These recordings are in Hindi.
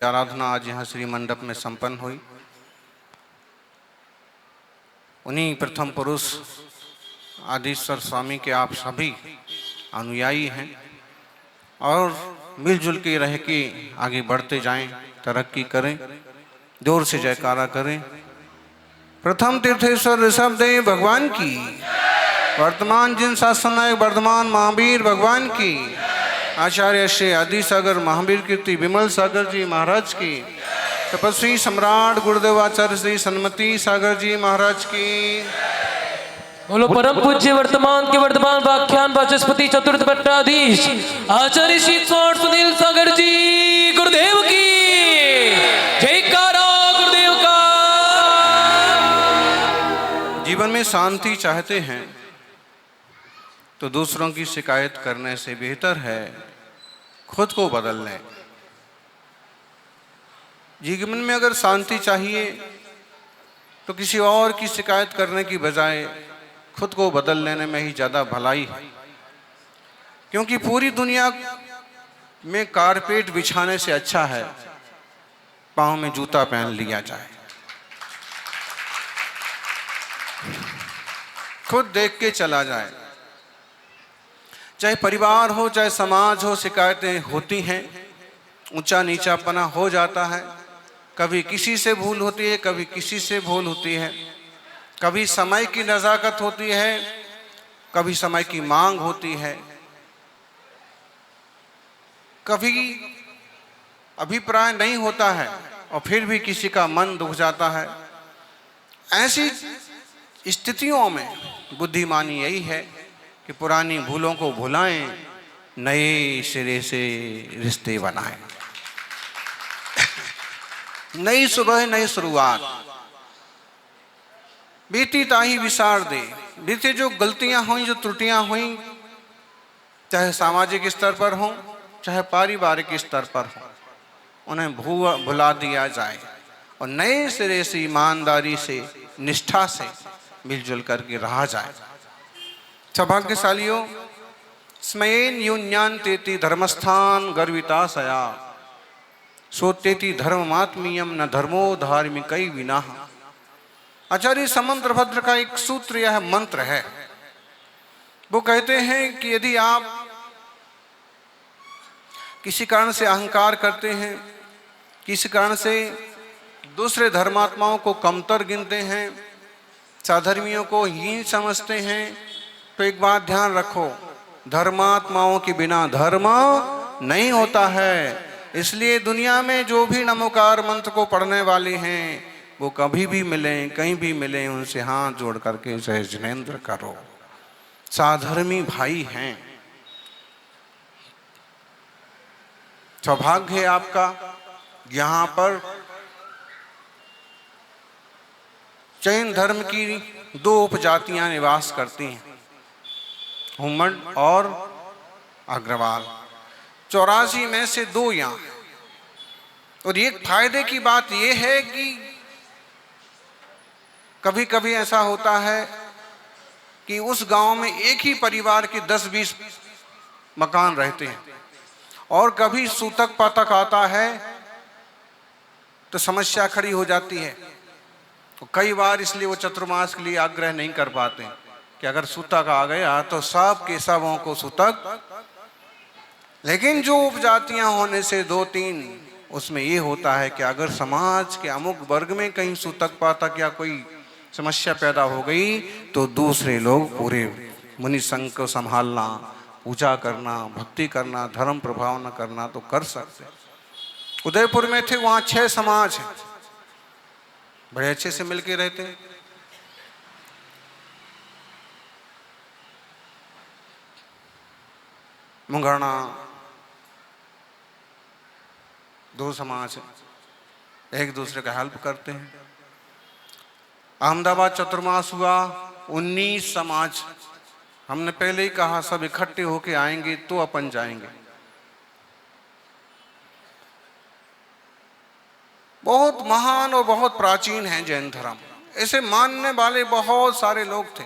आराधना आज यहाँ श्री मंडप में संपन्न हुई। उन्हीं प्रथम पुरुष आदिश्वर स्वामी के आप सभी अनुयायी हैं और मिलजुल के रह के आगे बढ़ते जाएं, तरक्की करें। जोर से जयकारा करें। प्रथम तीर्थेश्वर ऋषभदेव भगवान की, वर्तमान जिन शासन नायक वर्धमान महावीर भगवान की, आचार्य श्री आदि सागर महावीर कीर्ति विमल सागर जी महाराज की, तपस्वी सम्राट गुरुदेव आचार्य श्री सन्मति सागर जी महाराज की। बोलो परम पूज्य वर्तमान के वर्तमान व्याख्यान वाचस्पति चतुर्थ पट्टाधीश आचार्य श्री सुनील सागर जी गुरुदेव की जयकारा गुरुदेव का। जीवन में शांति चाहते हैं तो दूसरों की शिकायत करने से बेहतर है खुद को बदल लें। जीवन में अगर शांति चाहिए तो किसी और की शिकायत करने की बजाय खुद को बदल लेने में ही ज़्यादा भलाई है, क्योंकि पूरी दुनिया में कारपेट बिछाने से अच्छा है पाँव में जूता पहन लिया जाए। खुद देख के चला जाए। चाहे परिवार हो चाहे समाज हो, शिकायतें होती हैं, ऊंचा नीचापना हो जाता है। कभी किसी से भूल होती है, कभी किसी से भूल होती है, कभी समय की नज़ाकत होती है, कभी समय की मांग होती है, कभी अभिप्राय नहीं होता है और फिर भी किसी का मन दुख जाता है। ऐसी स्थितियों में बुद्धिमानी यही है कि पुरानी भूलों को भुलाएं, नए सिरे से रिश्ते बनाएं। नई सुबह नई शुरुआत, बीती ताही विसार दे। बीते जो गलतियां हुई, जो त्रुटियां हुई, चाहे सामाजिक स्तर पर हों चाहे पारिवारिक स्तर पर हो, उन्हें भुला दिया जाए और नए सिरे से ईमानदारी से निष्ठा से मिलजुल करके रहा जाए। सौभाग्यशालियों, स्मयेन युन्यान्तेति धर्मस्थान गर्विता सया सोतेति धर्ममात्मीयम न धर्मो धार्मिकै विना। आचार्य समंत्र भद्र का एक सूत्र यह मंत्र है। वो कहते हैं कि यदि आप किसी कारण से अहंकार करते हैं, किसी कारण से दूसरे धर्मात्माओं को कमतर गिनते हैं, साधर्मियों को हीन समझते हैं, तो एक बात ध्यान रखो, धर्मात्माओं के बिना धर्म नहीं होता है। इसलिए दुनिया में जो भी नमोकार मंत्र को पढ़ने वाले हैं वो कभी भी मिलें, कहीं भी मिलें, उनसे हाथ जोड़ करके जय जिनेंद्र करो। साधर्मी भाई हैं। सौभाग्य है आपका, यहाँ पर जैन धर्म की दो उपजातियां निवास करती हैं, हुमन और अग्रवाल। 84 में से 2 यहाँ। और एक फायदे की बात यह है कि कभी कभी ऐसा होता है कि उस गांव में एक ही परिवार के 10-20 मकान रहते हैं और कभी सूतक पातक आता है तो समस्या खड़ी हो जाती है। तो कई बार इसलिए वो चतुर्मास के लिए आग्रह नहीं कर पाते कि अगर सूतक आ गया तो सब के सबों को सूतक। लेकिन जो उपजातियां होने से 2-3 उसमें ये होता है कि अगर समाज के अमुक वर्ग में कहीं सूतक पातक या कोई समस्या पैदा हो गई तो दूसरे लोग पूरे मुनि संघ को संभालना, पूजा करना, भक्ति करना, धर्म प्रभाव न करना तो कर सकते। उदयपुर में थे, वहाँ 6 समाज हैं, बड़े अच्छे से मिलके रहते हैं। मुंगरना 2 समाज हैं, एक दूसरे का हेल्प करते हैं। अहमदाबाद चतुर्मास हुआ, 19 समाज। हमने पहले ही कहा सब इकट्ठे होके आएंगे तो अपन जाएंगे। बहुत महान और बहुत प्राचीन है जैन धर्म। ऐसे मानने वाले बहुत सारे लोग थे।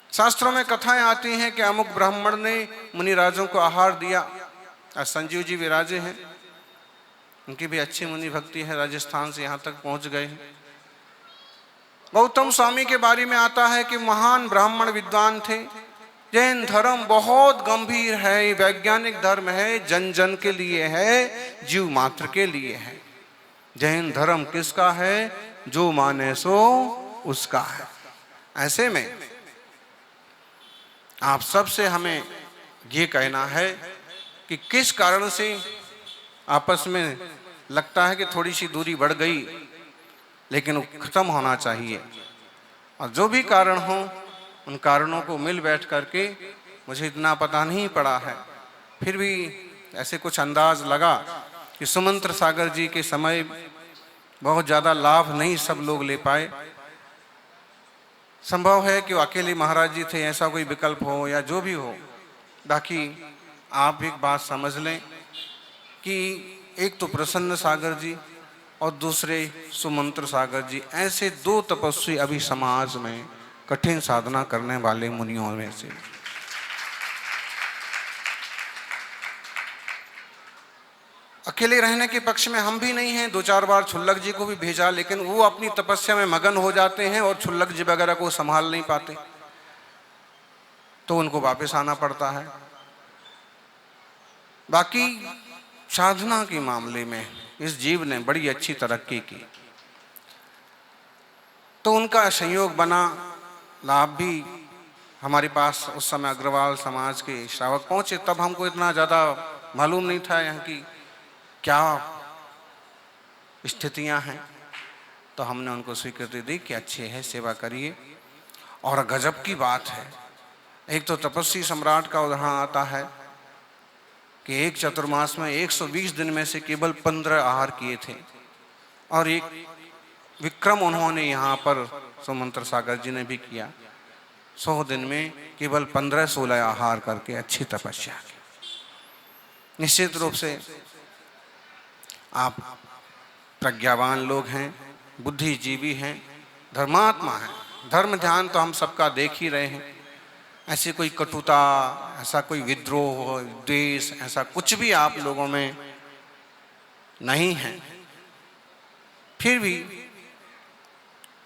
शास्त्रों में कथाएं आती हैं कि अमुक ब्राह्मण ने मुनिराजों को आहार दिया। आज संजीव जी विराजे हैं, उनकी भी अच्छी मुनि भक्ति है, राजस्थान से यहाँ तक पहुँच गए हैं। गौतम स्वामी के बारे में आता है कि महान ब्राह्मण विद्वान थे। जैन धर्म बहुत गंभीर है, वैज्ञानिक धर्म है, जन जन के लिए है, जीव मात्र के लिए है। जैन धर्म किसका है? जो माने सो उसका है। ऐसे में आप सबसे हमें ये कहना है कि किस कारण से आपस में लगता है कि थोड़ी सी दूरी बढ़ गई, लेकिन वो खत्म होना चाहिए। और जो भी कारण हो, उन कारणों को मिल बैठ करके, मुझे इतना पता नहीं पड़ा है, फिर भी ऐसे कुछ अंदाज लगा कि सुमंत्र सागर जी के समय बहुत ज़्यादा लाभ नहीं सब लोग ले पाए। संभव है कि वो अकेले महाराज जी थे, ऐसा कोई विकल्प हो या जो भी हो। बाकी आप एक बात समझ लें कि एक तो प्रसन्न सागर जी और दूसरे सुमंत्र सागर जी, ऐसे दो तपस्वी अभी समाज में कठिन साधना करने वाले मुनियों में से। अकेले रहने के पक्ष में हम भी नहीं हैं। 2-4 बार छुल्लक जी को भी भेजा, लेकिन वो अपनी तपस्या में मगन हो जाते हैं और छुल्लक जी वगैरह को संभाल नहीं पाते, तो उनको वापस आना पड़ता है। बाकी साधना के मामले में इस जीव ने बड़ी अच्छी तरक्की की, तो उनका संयोग बना। लाभ भी हमारे पास उस समय अग्रवाल समाज के श्रावक पहुंचे, तब हमको इतना ज़्यादा मालूम नहीं था यहाँ की क्या स्थितियां हैं, तो हमने उनको स्वीकृति दी कि अच्छे है, सेवा करिए। और गजब की बात है, एक तो तपस्वी सम्राट का उदाहरण आता है कि एक चतुर्मास में 120 दिन में से केवल 15 आहार किए थे, और एक विक्रम उन्होंने यहाँ पर सुमंत्र सागर जी ने भी किया। 100 दिन में केवल 15-16 आहार करके अच्छी तपस्या की। निश्चित रूप से आप प्रज्ञावान लोग हैं, बुद्धिजीवी हैं, धर्मात्मा हैं। धर्म ध्यान तो हम सबका देख ही रहे हैं। ऐसी कोई कटुता, ऐसा कोई विद्रोह, द्वेष, ऐसा कुछ भी आप लोगों में नहीं है। फिर भी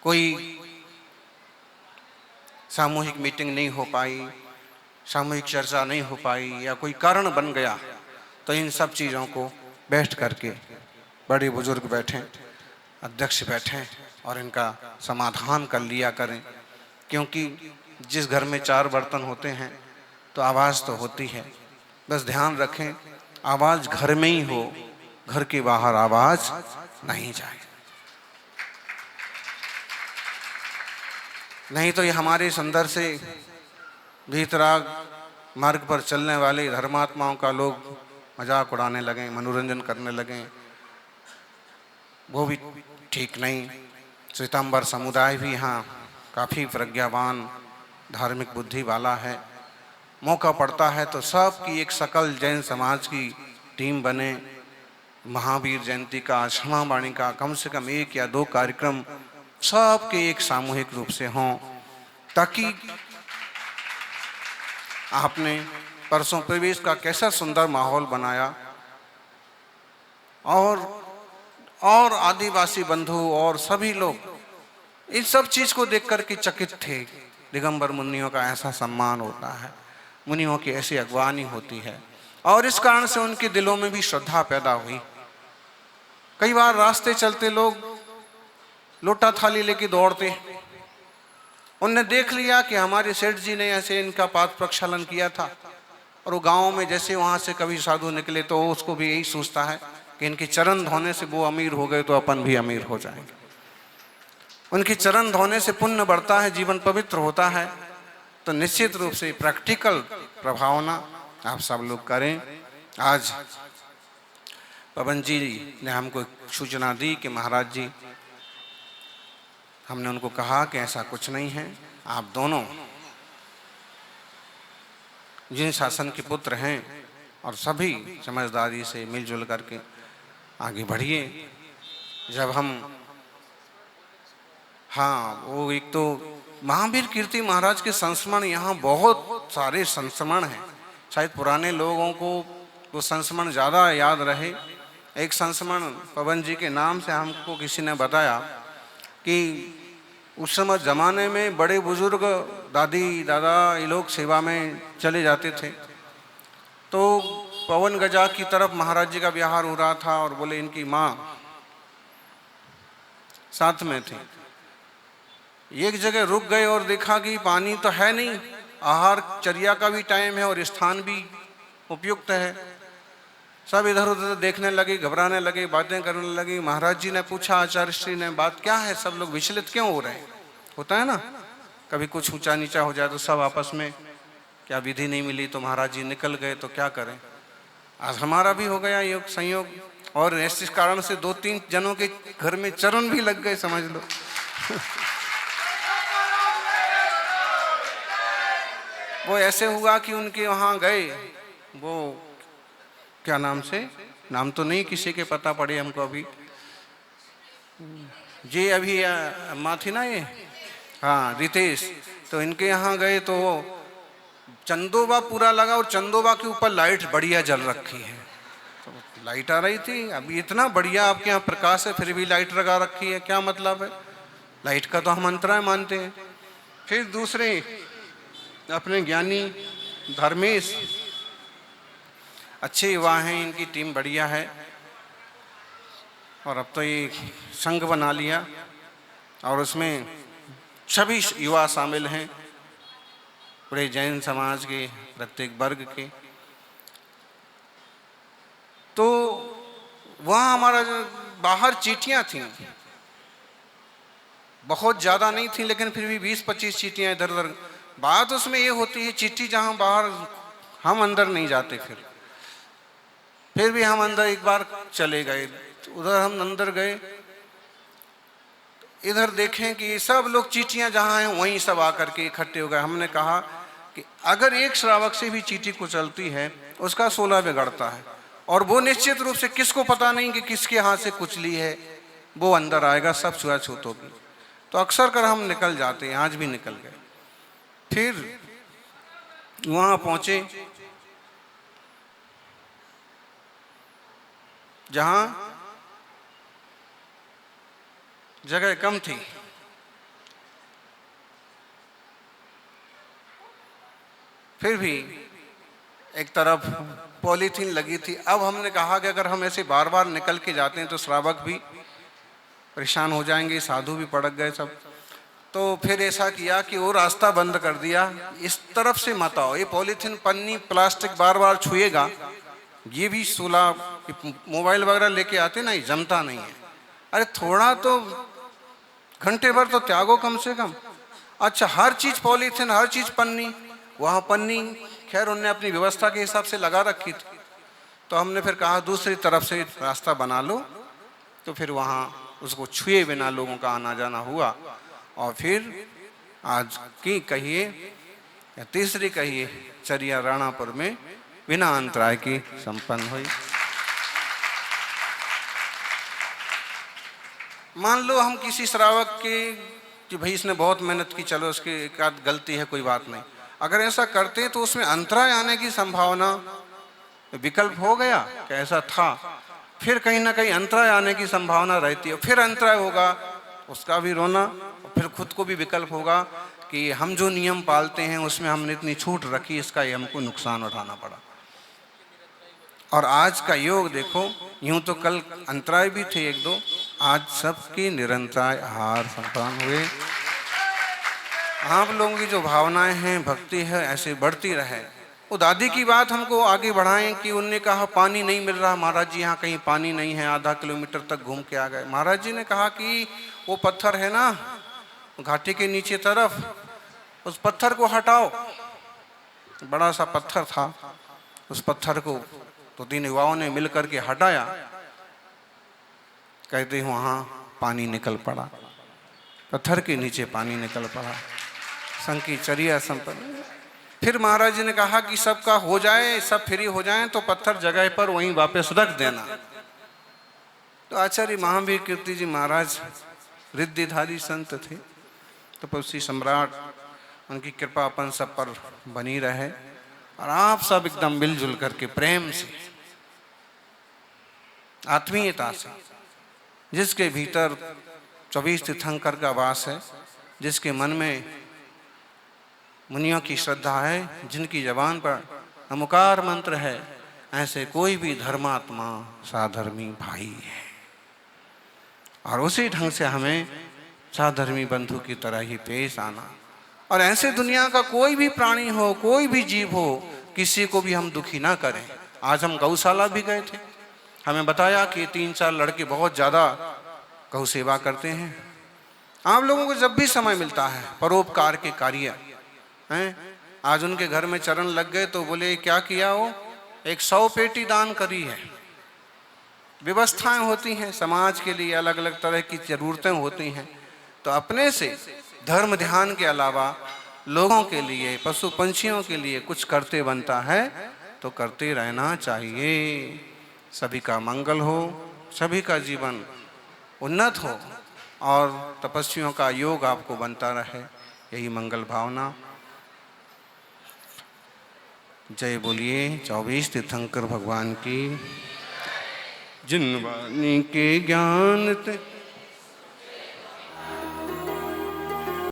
कोई सामूहिक मीटिंग नहीं हो पाई, सामूहिक चर्चा नहीं हो पाई, या कोई कारण बन गया, तो इन सब चीज़ों को बैठ करके बड़े बुजुर्ग बैठें, अध्यक्ष बैठें और इनका समाधान कर लिया करें। क्योंकि जिस घर में 4 बर्तन होते हैं तो आवाज़ तो होती है। बस ध्यान रखें, आवाज़ घर में ही हो, घर के बाहर आवाज़ नहीं जाए। नहीं तो ये हमारे संदर से भीतराग मार्ग पर चलने वाले धर्मात्माओं का लोग मजाक उड़ाने लगे, मनोरंजन करने लगे, वो भी ठीक नहीं। श्वेतांबर समुदाय भी यहाँ काफ़ी प्रज्ञावान, धार्मिक बुद्धि वाला है। मौका पड़ता है तो सबकी एक सकल जैन समाज की टीम बने, महावीर जयंती का, क्षमा वाणी का कम से कम 1 या 2 कार्यक्रम सबके एक सामूहिक रूप से हों, ताकि आपने परसों प्रवेश का कैसा सुंदर माहौल बनाया, और आदिवासी बंधु और सभी लोग इस सब चीज़ को देख कर के चकित थे। दिगंबर मुनियों का ऐसा सम्मान होता है, मुनियों की ऐसी अगवानी होती है, और इस कारण से उनके दिलों में भी श्रद्धा पैदा हुई। कई बार रास्ते चलते लोग लोटा थाली लेके दौड़ते, उनने देख लिया कि हमारे सेठ जी ने ऐसे इनका पाद प्रक्षालन किया था, और वो गाँव में जैसे वहाँ से कभी साधु निकले तो उसको भी यही सोचता है कि इनके चरण धोने से वो अमीर हो गए तो अपन भी अमीर हो जाएंगे। उनके चरण धोने से पुण्य बढ़ता है, जीवन पवित्र होता है। तो निश्चित रूप से प्रैक्टिकल प्रभावना आप सब लोग करें। आज पवन जी ने हमको सूचना दी कि महाराज जी, हमने उनको कहा कि ऐसा कुछ नहीं है, आप दोनों जिन शासन के पुत्र हैं और सभी समझदारी से मिलजुल करके आगे बढ़िए। जब हम, हाँ, वो एक तो महावीर कीर्ति महाराज के संस्मरण, यहाँ बहुत सारे संस्मरण हैं, शायद पुराने लोगों को वो संस्मरण ज़्यादा याद रहे, एक संस्मरण पवन जी के नाम से हमको किसी ने बताया कि उस समय ज़माने में बड़े बुजुर्ग दादी दादा ये लोग सेवा में चले जाते थे, तो पवन गजा की तरफ महाराज जी का विहार हो रहा था और बोले इनकी माँ साथ में थी। एक जगह रुक गए और देखा कि पानी तो है नहीं, आहार चर्या का भी टाइम है और स्थान भी उपयुक्त है। सब इधर उधर देखने लगे, घबराने लगे, बातें करने लगे। महाराज जी ने पूछा आचार्य श्री ने, बात क्या है, सब लोग विचलित क्यों हो रहे हैं? होता है ना, कभी कुछ ऊंचा नीचा हो जाए तो सब आपस में क्या विधि नहीं मिली तो महाराज जी निकल गए तो क्या करें। आज हमारा भी हो गया योग संयोग, और इस कारण से 2-3 जनों के घर में चरण भी लग गए, समझ लो। वो ऐसे हुआ कि उनके वहाँ गए, वो क्या नाम से, नाम तो नहीं किसी के पता पड़े हमको अभी, ये अभी माँ थी ना ये, हाँ रितेश, तो इनके यहाँ गए तो वो चंदोबा पूरा लगा और चंदोबा के ऊपर लाइट बढ़िया जल रखी है। तो लाइट आ रही थी, अभी इतना बढ़िया आपके यहाँ प्रकाश है फिर भी लाइट लगा रखी है, क्या मतलब है? लाइट का तो हम अंतराय मानते हैं। फिर दूसरे अपने ज्ञानी धर्मेश, अच्छे युवा हैं, इनकी टीम बढ़िया है, और अब तो ये संघ बना लिया और उसमें सभी युवा शामिल हैं, पूरे जैन समाज के प्रत्येक वर्ग के। तो वहाँ हमारा बाहर चीटियाँ थीं, बहुत ज़्यादा नहीं थी लेकिन फिर भी 20-25 चीटियाँ इधर उधर। बात उसमें ये होती है, चीटी जहाँ बाहर, हम अंदर नहीं जाते, फिर भी हम अंदर एक बार चले गए, उधर हम अंदर गए, इधर देखें कि सब लोग चीटियां जहाँ हैं वहीं सब आकर के इकट्ठे हो गए। हमने कहा कि अगर एक श्रावक से भी चीटी कुचलती है उसका 16 बिगड़ता है, और वो निश्चित रूप से किसको पता नहीं कि किसके हाथ से कुचली है, वो अंदर आएगा, सब छुआछूत होगी। तो अक्सर कर हम निकल जाते हैं, आज भी निकल गए। फिर वहाँ पहुँचे जहाँ जगह कम थी, फिर भी एक तरफ पॉलीथीन लगी थी। अब हमने कहा कि अगर हम ऐसे बार बार निकल के जाते हैं तो श्रावक भी परेशान हो जाएंगे, साधु भी पड़क गए सब। तो फिर ऐसा किया कि वो रास्ता बंद कर दिया, इस तरफ से मत आओ, ये पॉलीथीन पन्नी प्लास्टिक बार बार छुएगा, ये भी 16 मोबाइल वगैरह लेके आते ना, ये जमता नहीं है। अरे थोड़ा तो घंटे भर तो त्यागो कम से कम। अच्छा, हर चीज पॉलीथीन, हर चीज पन्नी, वहाँ पन्नी खैर उनने अपनी व्यवस्था के हिसाब से लगा रखी थी। तो हमने फिर कहा दूसरी तरफ से रास्ता बना लो, तो फिर वहाँ उसको छुए बिना लोगों का आना जाना हुआ। और फिर आज की कहिए या तीसरी कहिए चर्या राणापुर में बिना अंतराय की संपन्न हुई। मान लो हम किसी श्रावक के कि भाई इसने बहुत मेहनत की, चलो उसकी एक आध गलती है, कोई बात नहीं, अगर ऐसा करते तो उसमें अंतराय आने की संभावना, विकल्प हो गया कि ऐसा था, फिर कहीं ना कहीं अंतराय आने की संभावना रहती है, फिर अंतराय होगा, उसका भी रोना, फिर खुद को भी विकल्प होगा कि हम जो नियम पालते हैं उसमें हमने इतनी छूट रखी, इसका ये हमको नुकसान उठाना पड़ा। और आज का योग देखो, यूं तो कल अंतराय भी थे 1-2, आज सबकी निरंतराय आहार संपन्न हुए। आप लोगों की जो भावनाएं हैं, भक्ति है, ऐसे बढ़ती रहे। वो दादी की बात हमको आगे बढ़ाएं कि उनने कहा पानी नहीं मिल रहा महाराज जी, यहाँ कहीं पानी नहीं है, आधा किलोमीटर तक घूम के आ गए। महाराज जी ने कहा कि वो पत्थर है ना घाटी के नीचे तरफ, उस पत्थर को हटाओ। बड़ा सा पत्थर था, उस पत्थर को 2-3 युवाओं ने मिल करके हटाया, कहते हैं वहाँ पानी निकल पड़ा, पत्थर के नीचे पानी निकल पड़ा, संघ की चर्या संपन्न। फिर महाराज जी ने कहा कि सबका हो जाए, सब फ्री हो जाए तो पत्थर जगह पर वहीं वापस रख देना। तो आचार्य महावीर कीर्ति जी महाराज रिद्धिधारी संत थे, तपस्वी सम्राट, उनकी कृपा अपन सब पर बनी रहे, और आप सब एकदम मिलजुल करके प्रेम से आत्मीयता से, जिसके भीतर 24 तीर्थंकर का वास है, जिसके मन में मुनियों की श्रद्धा है, जिनकी जबान पर नमोकार मंत्र है, ऐसे कोई भी धर्मात्मा साधर्मी भाई है। और उसी ढंग से हमें साधर्मी बंधु की तरह ही पेश आना। और ऐसे दुनिया का कोई भी प्राणी हो, कोई भी जीव हो, किसी को भी हम दुखी ना करें। आज हम गौशाला भी गए थे, हमें बताया कि 3-4 लड़के बहुत ज़्यादा गौ सेवा करते हैं। आप लोगों को जब भी समय मिलता है परोपकार के कार्य हैं, आज उनके घर में चरण लग गए तो बोले क्या किया हो, एक 100 पेटी दान करी है। व्यवस्थाएं होती हैं समाज के लिए, अलग अलग तरह की ज़रूरतें होती हैं, तो अपने से धर्म ध्यान के अलावा लोगों के लिए, पशु पंछियों के लिए कुछ करते बनता है तो करते रहना चाहिए। सभी का मंगल हो, सभी का जीवन उन्नत हो और तपस्वियों का योग आपको बनता रहे, यही मंगल भावना। जय बोलिए 24 तीर्थंकर भगवान की। जिन वाणी के ज्ञान ते